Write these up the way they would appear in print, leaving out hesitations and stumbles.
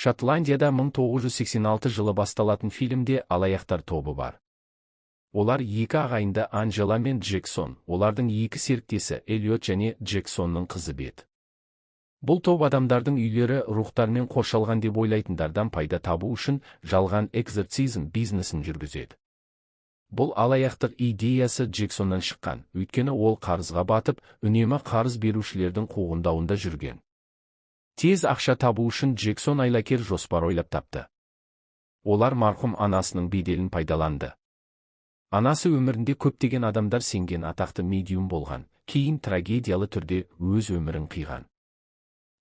Шотландияда 1986 жылы басталатын фильмде алаяқтар тобы бар. Олар екі ағайынды Анджела мен Джексон, олардың екі серіктесі Эллиот және Джексонның қызы Бет. Бұл топ адамдардың үйлері рухтармен қоршалған деп ойлайтындардан пайда табу үшін жалған экзорцизм бизнесін жүргізеді. Бұл алаяқтық идеясы Джексоннан шыққан, өйткені ол қарызға батып, үнемі қарыз берушілердің қуғындауында жүрген. Тез ақша табу үшін Джексон айлакер жоспар ойлап тапты. Олар марқұм анасының беделін пайдаланды. Анасы өмірінде көптеген адамдар сенген атақты медиум болған, кейін трагедиялы түрде өз өмірін қиған.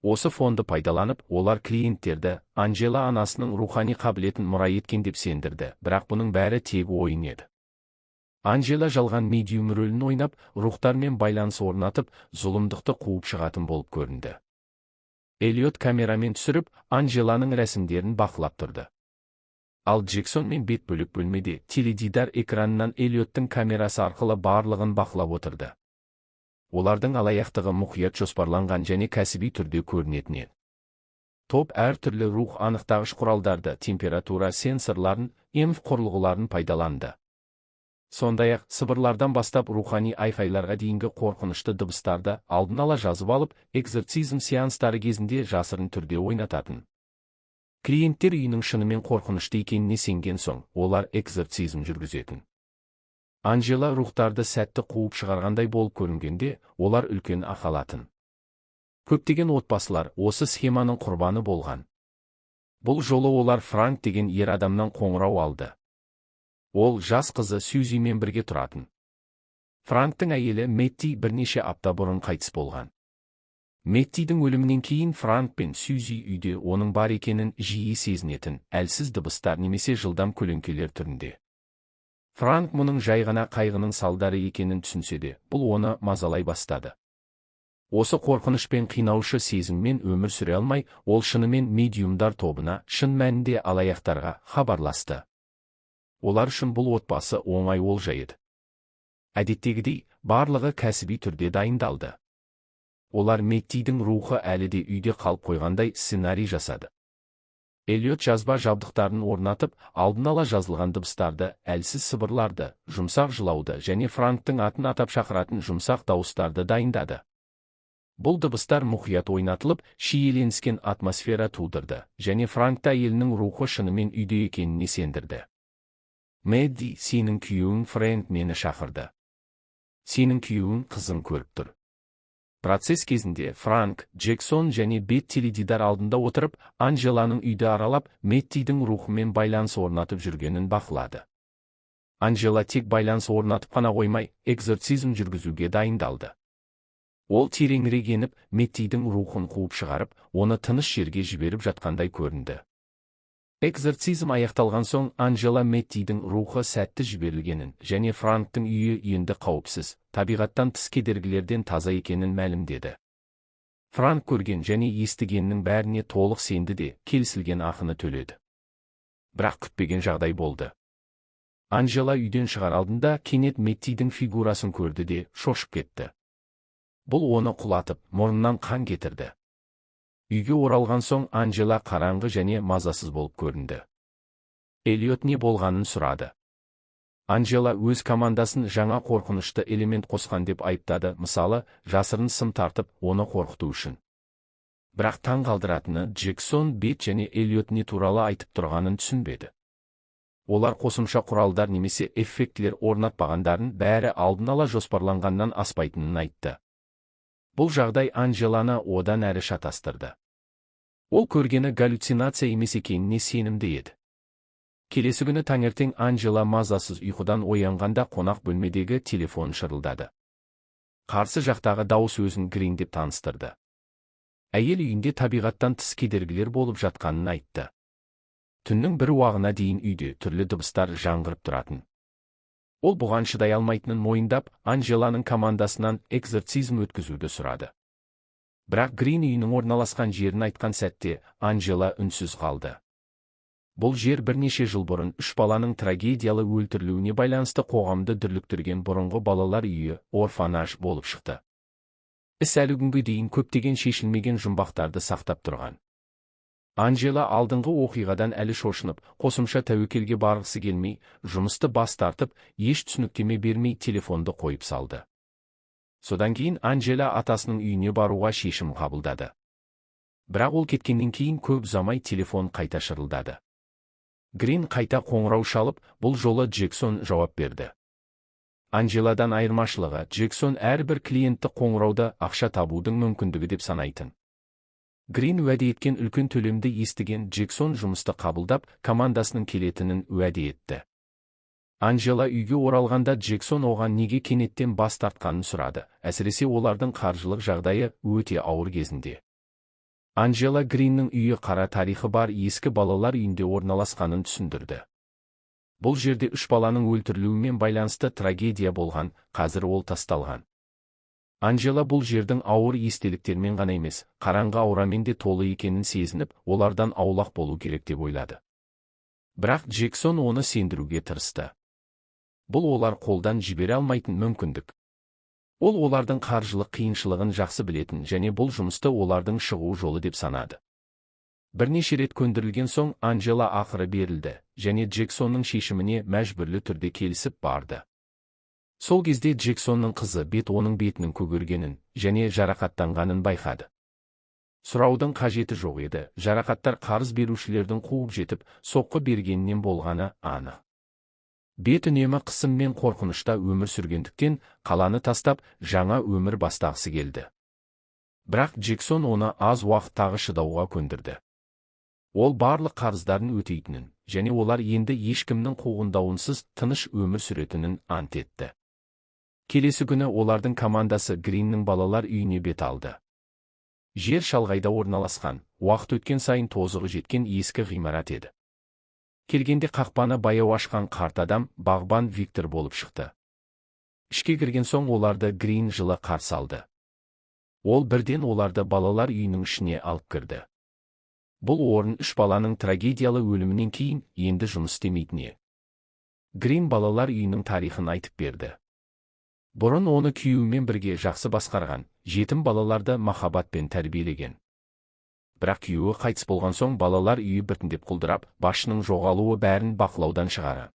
Осы фонды пайдаланып, олар клиенттерді Анджела анасының рухани қабілетін мұра еткен деп сендірді, бірақ бұның бәрі тегі ойын еді. Анджела жалған медиум рөлін ойнап, рухтармен байланыс орнатып, зұлымдықты қуып шығатын болып көрінді. Эллиот камерамен түсіріп, Анджеланың рәсімдерін бақылап тұрды. Ал Джексон мен Бет бөлек бөлмеде, теледидар экранынан Эллиоттың камерасы арқылы барлығын бақылап отырды. Олардың алаяқтығы мұқият жоспарланған және кәсіби түрде көрінетін еді. Топ әртүрлі рух анықтағыш құралдарды, температура сенсорларын, емf құрылғыларын пайдаланды. Сондай-ақ сыбырлардан бастап рухани айқайларға дейінгі қорқынышты дыбыстарды алдын ала жазып алып, экзорцизм сеанстары кезінде жасырын түрде ойнататын. Клиенттер үйінің шынымен қорқынышты екеніне сенген соң, олар экзорцизм жүргізетін. Анджела рухтарды сәтті қуып шығарғандай болып көрінгенде, олар үлкен ақы алатын. Көптеген отбасылар осы схеманың құрбаны болған. Бұл жолы олар Франк деген ер адамнан қоңырау алды. Ол жас қызы Сьюзимен бірге тұратын. Франктың әйелі Метти бірнеше апта бұрын қайтыс болған. Меттидің өлімінен кейін Франк пен Сьюзи үйде оның бар екенін жиі сезінетін, әлсіз дыбыстар немесе жылдам көлеңкелер түрінде. Франк мұның жай ғана қайғының салдары екенін түсінсе де, бұл оны мазалай бастады. Осы қорқыныш пен қинаушы сезіммен өмір сүре алмай, ол шынымен медиумдар тобына, шын мәнінде алаяқтарға хабарласты. Олар үшін бұл отбасы оңай олжа еді. Әдеттегідей, барлығы кәсіби түрде дайындалды. Олар Меттидің рухы әлі де үйде қалып қойғандай сценарий жасады. Эллиот жазба жабдықтарын орнатып, алдын ала жазылған дыбыстарды, әлсіз сыбырларды, жұмсақ жылауды және Франктың атын атап шақыратын жұмсақ дауыстарды дайындады. Бұл дыбыстар мұқият ойнатылып, шиеленіскен атмосфера тудырды, және Франкта әйелінің рухы шынымен үйде екеніне сендірді. Мэдди, сенің күйеуің Фрэнк мені шақырды. Сенің күйеуің қызын көріп тұр. Процесс кезінде Франк, Джексон және Бет теледидар алдында отырып, Анджеланың үйді аралап, Мэттидің рухымен байланыс орнатып жүргенін бақылады. Анджела тек байланыс орнатып қана қоймай, экзорцизм жүргізуге дайындалды. Ол тереңірек еніп, Мэттидің рухын қуып шығарып, оны тыныш жерге жіберіп жатқандай көрінді. Экзорцизм аяқталған соң, Анджела Мэттидің рухы сәтті жіберілгенін және Франктың үйі енді қауіпсіз, табиғаттан тыс кедергілерден таза екенін мәлімдеді. Франк көрген және естігеннің бәріне толық сенді де, келісілген ақыны төледі. Бірақ күтпеген жағдай болды. Анджела үйден шығар алдында кенет Мэттидің фигурасын көрді де, шошып кетті. Бұл оны құлатып, мұрнынан қан кетірді. Үйге оралған соң Анджела қараңғы және мазасыз болып көрінді. Эллиот не болғанын сұрады. Анджела өз командасын жаңа қорқынышты элемент қосқан деп айыптады, мысалы, жасырын сым тартып, оны қорқыту үшін. Бірақ таң қалдыратыны, Джексон, Бет және Эллиот не туралы айтып тұрғанын түсінбеді. Олар қосымша құралдар немесе эффектілер орнатпағандарын, бәрі алдын ала жоспарланғаннан аспайтынын айтты. Бұл жағдай Анджеланы одан әрі шатастырды. Ол көргені галлюцинация емес екеніне сенімді еді. Келесі күні таңертең Анджела мазасыз ұйқыдан оянғанда қонақ бөлмедегі телефон шырылдады. Қарсы жақтағы дауыс өзін Грин деп таныстырды. Әйел үйінде табиғаттан тыс кедергілер болып жатқанын айтты. Түннің бір уағына дейін үйде түрлі дыбыстар жаңғырып тұратын. Ол бұған шыдай алмайтынын мойындап, Анджеланың командасынан экзорцизм өткізуді сұрады. Бірақ Грин үйінің орналасқан жерін айтқан сәтте, Анджела үнсіз қалды. Бұл жер бірнеше жыл бұрын 3 баланың трагедиялы өлтірілуіне байланысты қоғамды дүрліктірген бұрынғы балалар үйі, орфанаж болып шықты. Іс әлі күнге дейін көптеген шешілмеген жұмбақтарды сақтап тұрған. Анжела алдыңғы оқиғадан әлі шошынып, қосымша тәуекелге барғысы келмей, жұмысты бас тартып, еш түсініктеме бермей телефонды қойып салды. Содан кейін Анжела атасының үйіне баруға шешім қабылдады. Бірақ ол кеткеннен кейін көп ұзамай телефон қайта шырылдады. Грин қайта қоңырау шалып, бұл жолы Джексон жауап берді. Анжеладан айырмашылығы, Джексон әрбір клиентті қоңырауда ақша табудың мүмкіндігі деп санайтын. Грин уәде еткен үлкен төлемді естіген Джексон жұмысты қабылдап, командасының келетінін уәде етті. Анжела үйге оралғанда Джексон оған неге кенеттен бас тартқанын сұрады, әсіресе олардың қаржылық жағдайы өте ауыр кезінде. Анжела Гриннің үйі қара тарихы бар ескі балалар үйінде орналасқанын түсіндірді. Бұл жерде 3 баланың өлтірілуімен байланысты трагедия болған, қазір ол тасталған. Анжела бұл жердің ауыр естеліктермен ғана емес, қараңғы аурамен де толы екенін сезініп, олардан аулақ болу керек деп ойлады. Бірақ Джексон оны сендіруге тырысты. Бұл олар қолдан жібере алмайтын мүмкіндік. Ол олардың қаржылық қиыншылығын жақсы білетін және бұл жұмысты олардың шығу жолы деп санады. Бірнеше рет көндірілген соң Анжела ақыры берілді, және Джексонның шешіміне мәжбүрлі түрде келісіп барды. Сол кезде Джексонның қызы Бет оның бетінің көгергенін және жарақаттанғанын байқады. Сұраудың қажеті жоқ еді, жарақаттар қарыз берушілердің қуып жетіп, соққы бергенінен болғаны анық. Бет үнемі қысым мен қорқынышта өмір сүргендіктен, қаланы тастап, жаңа өмір бастағысы келді. Бірақ Джексон оны аз уақыттағы шыдауға көндірді. Ол барлық қарыздарын өтейтінін, және олар енді ешкімнің қуғындауынсыз тыныш өмір сүретінін ант етті. Келесі күні олардың командасы Гриннің балалар үйіне бет алды. Жер шалғайда орналасқан, уақыт өткен сайын тозығы жеткен ескі ғимарат еді. Келгенде қақпаны баяу ашқан қарт адам бағбан Виктор болып шықты. Ішке кірген соң оларды Грин жылы қарсы алды. Ол бірден оларды балалар үйінің ішіне алып кірді. Бұл орын 3 баланың трагедиялы өлімінен кейін енді жұмыс істемейтініне. Грин балалар үйінің тарихын айтып берді. Бұрын оны күйеуімен бірге жақсы басқарған, жетім балаларды махаббатпен тәрбиелеген. Бірақ күйеуі қайтыс болған соң балалар үйі біртіндеп құлдырап, басшының жоғалуы бәрін бақылаудан шығарды.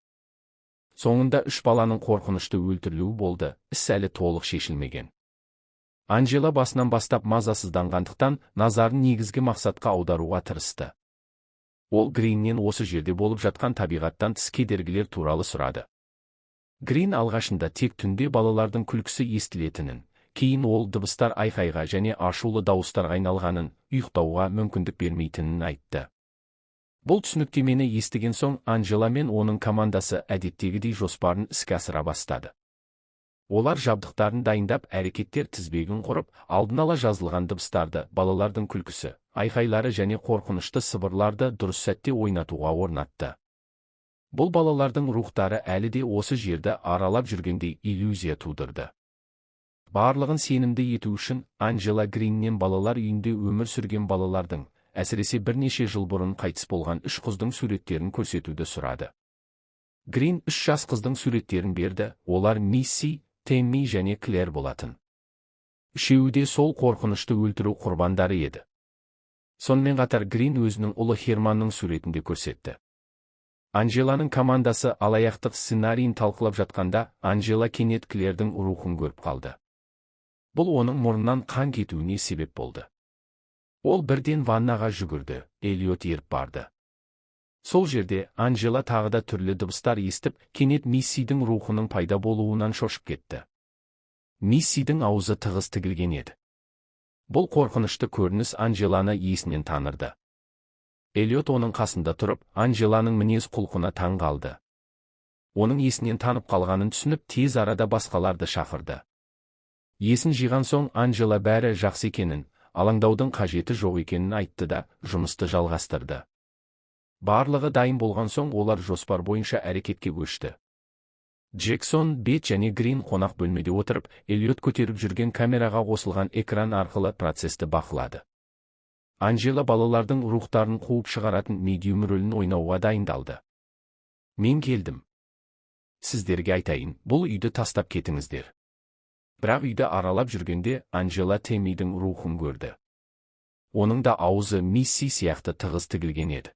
Соңында 3 баланың қорқынышты өлтірілуі болды, іс әлі толық шешілмеген. Анжела басынан бастап мазасызданғандықтан, назарын негізгі мақсатқа аударуға тырысты. Ол Гриннен осы жерде болып жатқан табиғаттан тыс кедергілер туралы сұрады. Грин алғашында тек түнде балалардың күлкісі естілетінін, кейін ол дыбыстар айқайға және ашулы дауыстарға айналғанын, ұйықтауға мүмкіндік бермейтінін айтты. Бұл түсініктемені естіген соң Анжела мен оның командасы әдеттегідей жоспарын іске асыра бастады. Олар жабдықтарын дайындап, әрекеттер тізбегін құрып, алдын ала жазылған дыбыстарды, балалардың күлкісі, айқайлары және қорқынышты сыбырларды дұрыс сәтте ойнатуға орнатты. Бұл балалардың рухтары әлі де осы жерді аралап жүргендей иллюзия тудырды. Барлығын сенімді ету үшін Анжела Гриннен балалар үйінде өмір сүрген балалардың, әсіресе бірнеше жыл бұрын қайтыс болған 3 қыздың суреттерін көрсетуді сұрады. Грин 3 жас қыздың суреттерін берді, олар Мисси, Тэмми және Клэр болатын. Үшеуі де сол қорқынышты өлтіру құрбандары еді. Сонымен қатар Грин өзінің ұлы Херманның суретінде көрсетті. Анжеланың командасы алаяқтық сценарийін талқылап жатқанда, Анжела кенет Клэрдің рухын көріп қалды. Бұл оның мұрнынан қан кетуіне себеп болды. Ол бірден ваннаға жүгірді, Эллиот еріп барды. Сол жерде Анжела тағы да түрлі дыбыстар естіп, кенет Миссидің рухының пайда болуынан шошып кетті. Миссидің аузы тығыз тігілген еді. Бұл қорқынышты көрініс Анжеланы есінен танырды. Эллиот оның қасында тұрып, Анжеланың мінез құлқына таң қалды. Оның есінен танып қалғанын түсініп, тез арада басқаларды шақырды. Есін жиған соң Анжела бәрі жақсы екенін, алаңдаудың қажеті жоқ екенін айтты да, жұмысты жалғастырды. Барлығы дайын болған соң олар жоспар бойынша әрекетке көшті. Джексон, Бет және Грин қонақ бөлмеде отырып, Эллиот көтеріп жүрген камераға қосылған экран арқылы процесті бақылады. Анжела балалардың рухтарын қуып шығаратын медиум рөлін ойнауға дайындалды. Мен келдім. Сіздерге айтайын, бұл үйді тастап кетіңіздер. Бірақ үйді аралап жүргенде Анжела Тэммидің рухын көрді. Оның да аузы Мисси сияқты тығыз тігілген еді.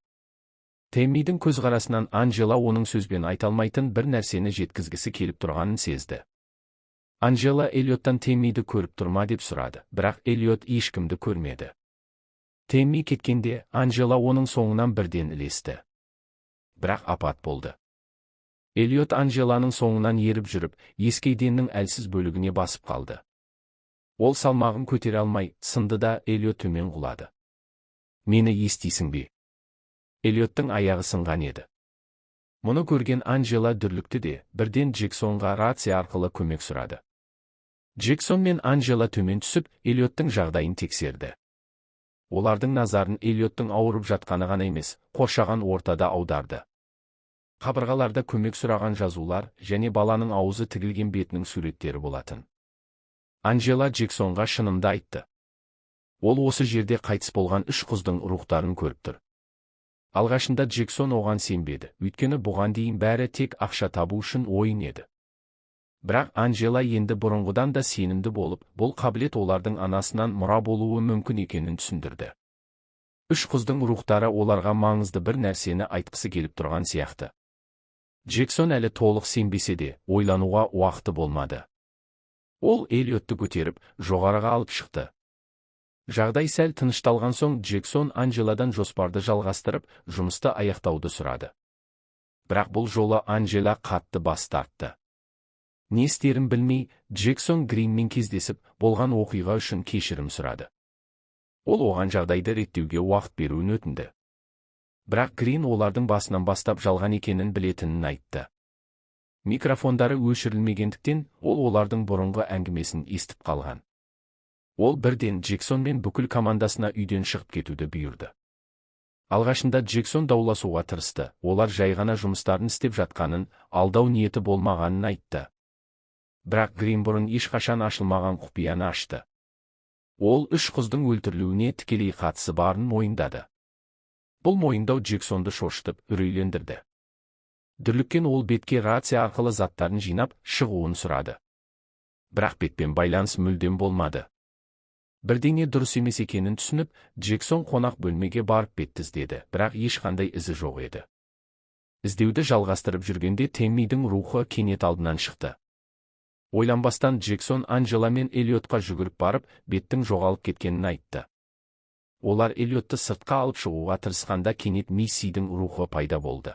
Тэммидің көзқарасынан Анжела оның сөзбен айталмайтын бір нәрсені жеткізгісі келіп тұрғанын сезді. Анжела Эллиоттан Тэммиді көріп тұрма деп сұрады, бірақ Эллиот ешкімді көрмеді. Тэмми кеткенде Анжела оның соңынан бірден ілесті. Бірақ апат болды. Эллиот Анжеланың соңынан еріп жүріп, ескейденнің әлсіз бөлігіне басып қалды. Ол салмағын көтере алмай, сынды да Эллиот төмен құлады. Мені естисің бе? Эллиоттың аяғы сынған еді. Мұны көрген Анжела дүрлікті де, бірден Джексонға рация арқылы көмек сұрады. Джексон мен Анжела төмен түсіп, Эллиоттың жағдайын тексерді. Олардың назарын Эллиоттың ауырып жатқаны ғана емес, қоршаған ортада аударды. Қабырғаларда көмек сұраған жазулар және баланың аузы тігілген бетінің суреттері болатын. Анжела Джексонға шынымды айтты. Ол осы жерде қайтыс болған 3 қыздың рухтарын көріп тұр. Алғашында Джексон оған сенбеді, өйткені бұған дейін бәрі тек ақша табу үшін ойын еді. Бірақ Анжела енді бұрынғыдан да сенімді болып, бұл қабілет олардың анасынан мұра болуы мүмкін екенін түсіндірді. 3 қыздың рухтары оларға маңызды бір нәрсені айтқысы келіп тұрған сияқты. Джексон әлі толық сенбесе де, ойлануға уақыты болмады. Ол Эллиотты көтеріп, жоғарыға алып шықты. Жағдай сәл тынышталған соң Джексон Анжеладан жоспарды жалғастырып, жұмысты аяқтауды сұрады. Бірақ бұл жолы Анжела қатты бас тартты. Не істерін білмей, Джексон Гринмен кездесіп, болған оқиға үшін кешірім сұрады. Ол оған жағдайды реттеуге уақыт беруін өтінді. Бірақ Грин олардың басынан бастап жалған екенін білетінін айтты. Микрофондары өшірілмегендіктен, ол олардың бұрынғы әңгімесін естіп қалған. Ол бірден Джексон мен бүкіл командасына үйден шығып кетуді бұйырды. Алғашында Джексон дауласуға тырысты, олар жай ғана жұмыстарын істеп жатқанын, алдау ниеті болмағанын айтты. Бірақ Грин бұрын ешқашан ашылмаған құпияны ашты. Ол 3 қыздың өлтірілуіне тікелей қатысы барын мойындады. Бұл мойындау Джексонды шошытып, үрейлендірді. Дүрліккен ол бетке рация арқылы заттарын жинап, шығуын сұрады. Бірақ бетпен байланыс мүлдем болмады. Бірдеңе дұрыс емес екенін түсініп, Джексон қонақ бөлмеге барып бетті іздеді, бірақ ешқандай ізі жоқ еді. Іздеуді жалғастырып жүргенде Тэммидің рухы кенет алдынан шықты. Ойланбастан Джексон Анжела мен Эллиотқа жүгіріп барып, беттің жоғалып кеткенін айтты. Олар Эллиотты сыртқа алып шығуға тырысқанда кенет Миссидің рухы пайда болды.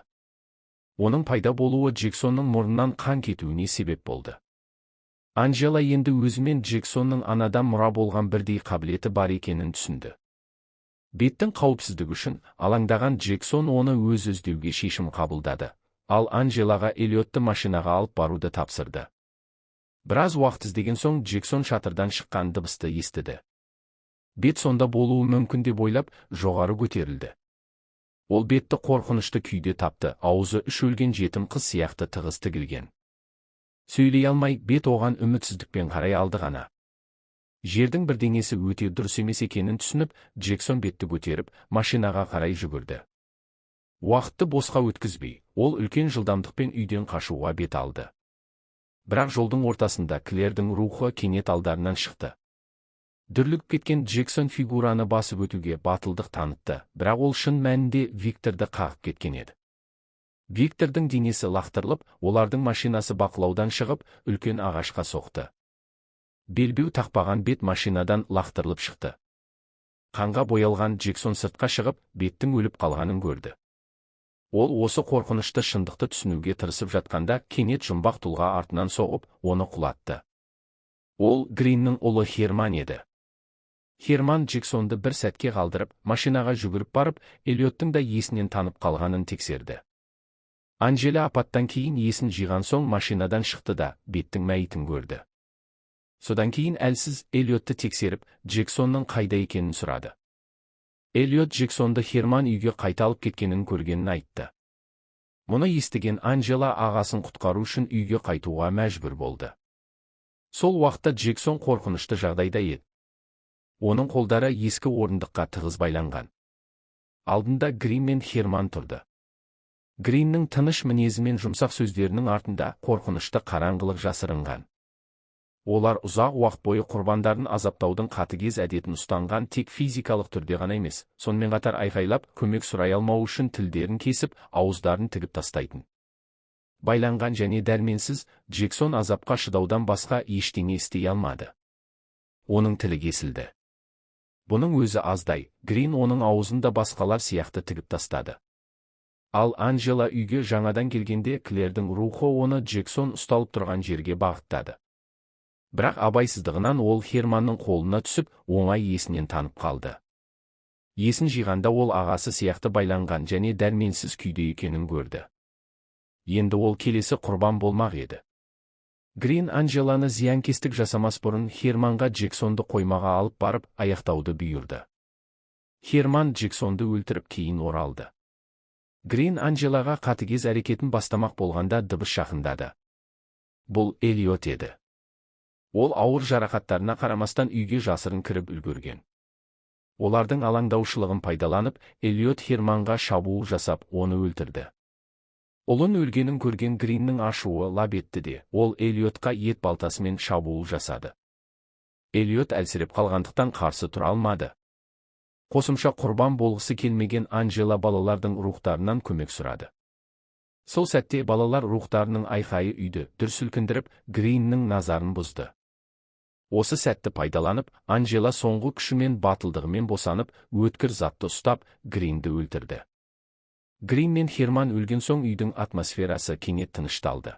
Оның пайда болуы Джексонның мұрнынан қан кетуіне себеп болды. Анжела енді өзімен Джексонның анадан мұра болған бірдей қабілеті бар екенін түсінді. Беттің қауіпсіздігі үшін алаңдаған Джексон оны өз іздеуге шешім қабылдады, ал Анжелаға Эллиотты машинаға алып баруды тапсырды. Біраз уақыт іздеген соң Джексон шатырдан шыққан дыбысты естіді. Бет сонда болуы мүмкін деп ойлап, жоғары көтерілді. Ол бетті қорқынышты күйде тапты, аузы 3 өлген жетім қыз сияқты тығыз тігілген. Сөйлей алмай, бет оған үмітсіздікпен қарай алды ғана. Жердің бірдеңесі өте дұрыс емес екенін түсініп, Джексон бетті көтеріп, машинаға қарай жүгірді. Уақытты босқа өткізбей, ол үлкен жылдамдықпен үйден қашуға бет алды. Бірақ жолдың ортасында Клэрдің рухы кенет алдарынан шықты. Дүрлігіп кеткен Джексон фигураны басып өтуге батылдық танытты, бірақ ол шын мәнінде Викторды қағып кеткен еді. Виктордың денесі лақтырылып, олардың машинасы бақылаудан шығып, үлкен ағашқа соқты. Белбеу тақпаған бет машинадан лақтырылып шықты. Қанға боялған Джексон сыртқа шығып, беттің өліп қалғанын көрді. Ол осы қорқынышты шындықты түсінуге тырысып жатқанда, кенет жұмбақ тұлға артынан соғып, оны құлатты. Ол Гриннің ұлы Херман еді. Херман Джексонды бір сәтке қалдырып, машинаға жүгіріп барып, Эллиоттың да есінен танып қалғанын тексерді. Анжела апаттан кейін есін жиған соң машинадан шықты да, беттің мәйітін көрді. Содан кейін әлсіз Эллиотты тексеріп, Джексонның қайда екенін сұрады. Эллиот Джексонды Херман үйге қайта алып кеткенін көргенін айтты. Мұны естіген Анжела ағасын құтқару үшін үйге қайтуға мәжбүр болды. Сол уақытта Джексон қорқынышты жағдайда еді. Оның қолдары ескі орындыққа тығыз байланған. Алдында Грин мен Херман тұрды. Гриннің тыныш мінезі мен жұмсақ сөздерінің артында қорқынышты қараңғылық жасырынған. Олар ұзақ уақыт бойы құрбандарын азаптаудың қатыгез әдетін ұстанған, тек физикалық түрде ғана емес, сонымен қатар айқайлап, көмек сұрай алмау үшін тілдерін кесіп, ауыздарын тігіп тастайтын. Байланған және дәрменсіз, Джексон азапқа шыдаудан басқа ештеңе істей алмады. Оның тілі кесілді. Бұның өзі аздай, Грин оның аузын да басқалар сияқты тігіп тастады. Ал Анжела үйге жаңадан келгенде Клэрдің рухы оны Джексон ұсталып тұрған жерге бағыттады. Бірақ абайсыздығынан ол Херманның қолына түсіп, оңай есінен танып қалды. Есін жиғанда ол ағасы сияқты байланған және дәрменсіз күйде екенін көрді. Енді ол келесі құрбан болмақ еді. Грин Анжеланы зиянкестік жасамас бұрын Херманға Джексонды қоймаға алып барып, аяқтауды бұйырды. Херман Джексонды өлтіріп кейін оралды. Грин Анжелаға қатыгез әрекетін бастамақ болғанда дыбыс жақындады. Бұл Эллиот еді. Ол ауыр жарақаттарына қарамастан үйге жасырын кіріп үлгерген. Олардың алаңдаушылығын пайдаланып, Эллиот Херманға шабуыл жасап, оны өлтірді. Ұлын өлгенін көрген Гриннің ашуы лап етті де, ол Эллиотқа ет балтасымен шабуыл жасады. Эллиот әлсіреп қалғандықтан қарсы тұра алмады. Қосымша құрбан болғысы келмеген Анжела балалардың рухтарынан көмек сұрады. Сол сәтте балалар рухтарының айқайы үйді дүр сілкіндіріп, Гриннің назарын бұзды. Осы сәтті пайдаланып, Анжела соңғы күшімен батылдығымен босанып, өткір затты ұстап, Гринді өлтірді. Грин мен Херман өлген соң үйдің атмосферасы кенет тынышталды.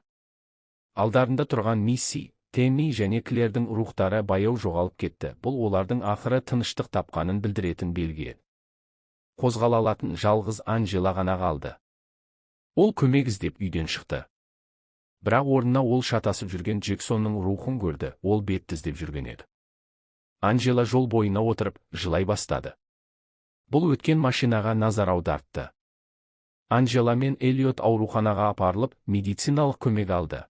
Алдарында тұрған Мисси, Тэмми және Клэрдің рухтары баяу жоғалып кетті. Бұл олардың ақыры тыныштық тапқанын білдіретін белгі. Қозғала алатын жалғыз Анжела ғана қалды. Ол көмек іздеп үйден шықты. Бірақ орнына ол шатасып жүрген Джексонның рухын көрді, ол бетті іздеп жүрген еді. Анжела жол бойына отырып, жылай бастады. Бұл өткен машинаға назар аудартты. Анжела мен Эллиот ауруханаға апарылып, медициналық көмек алды.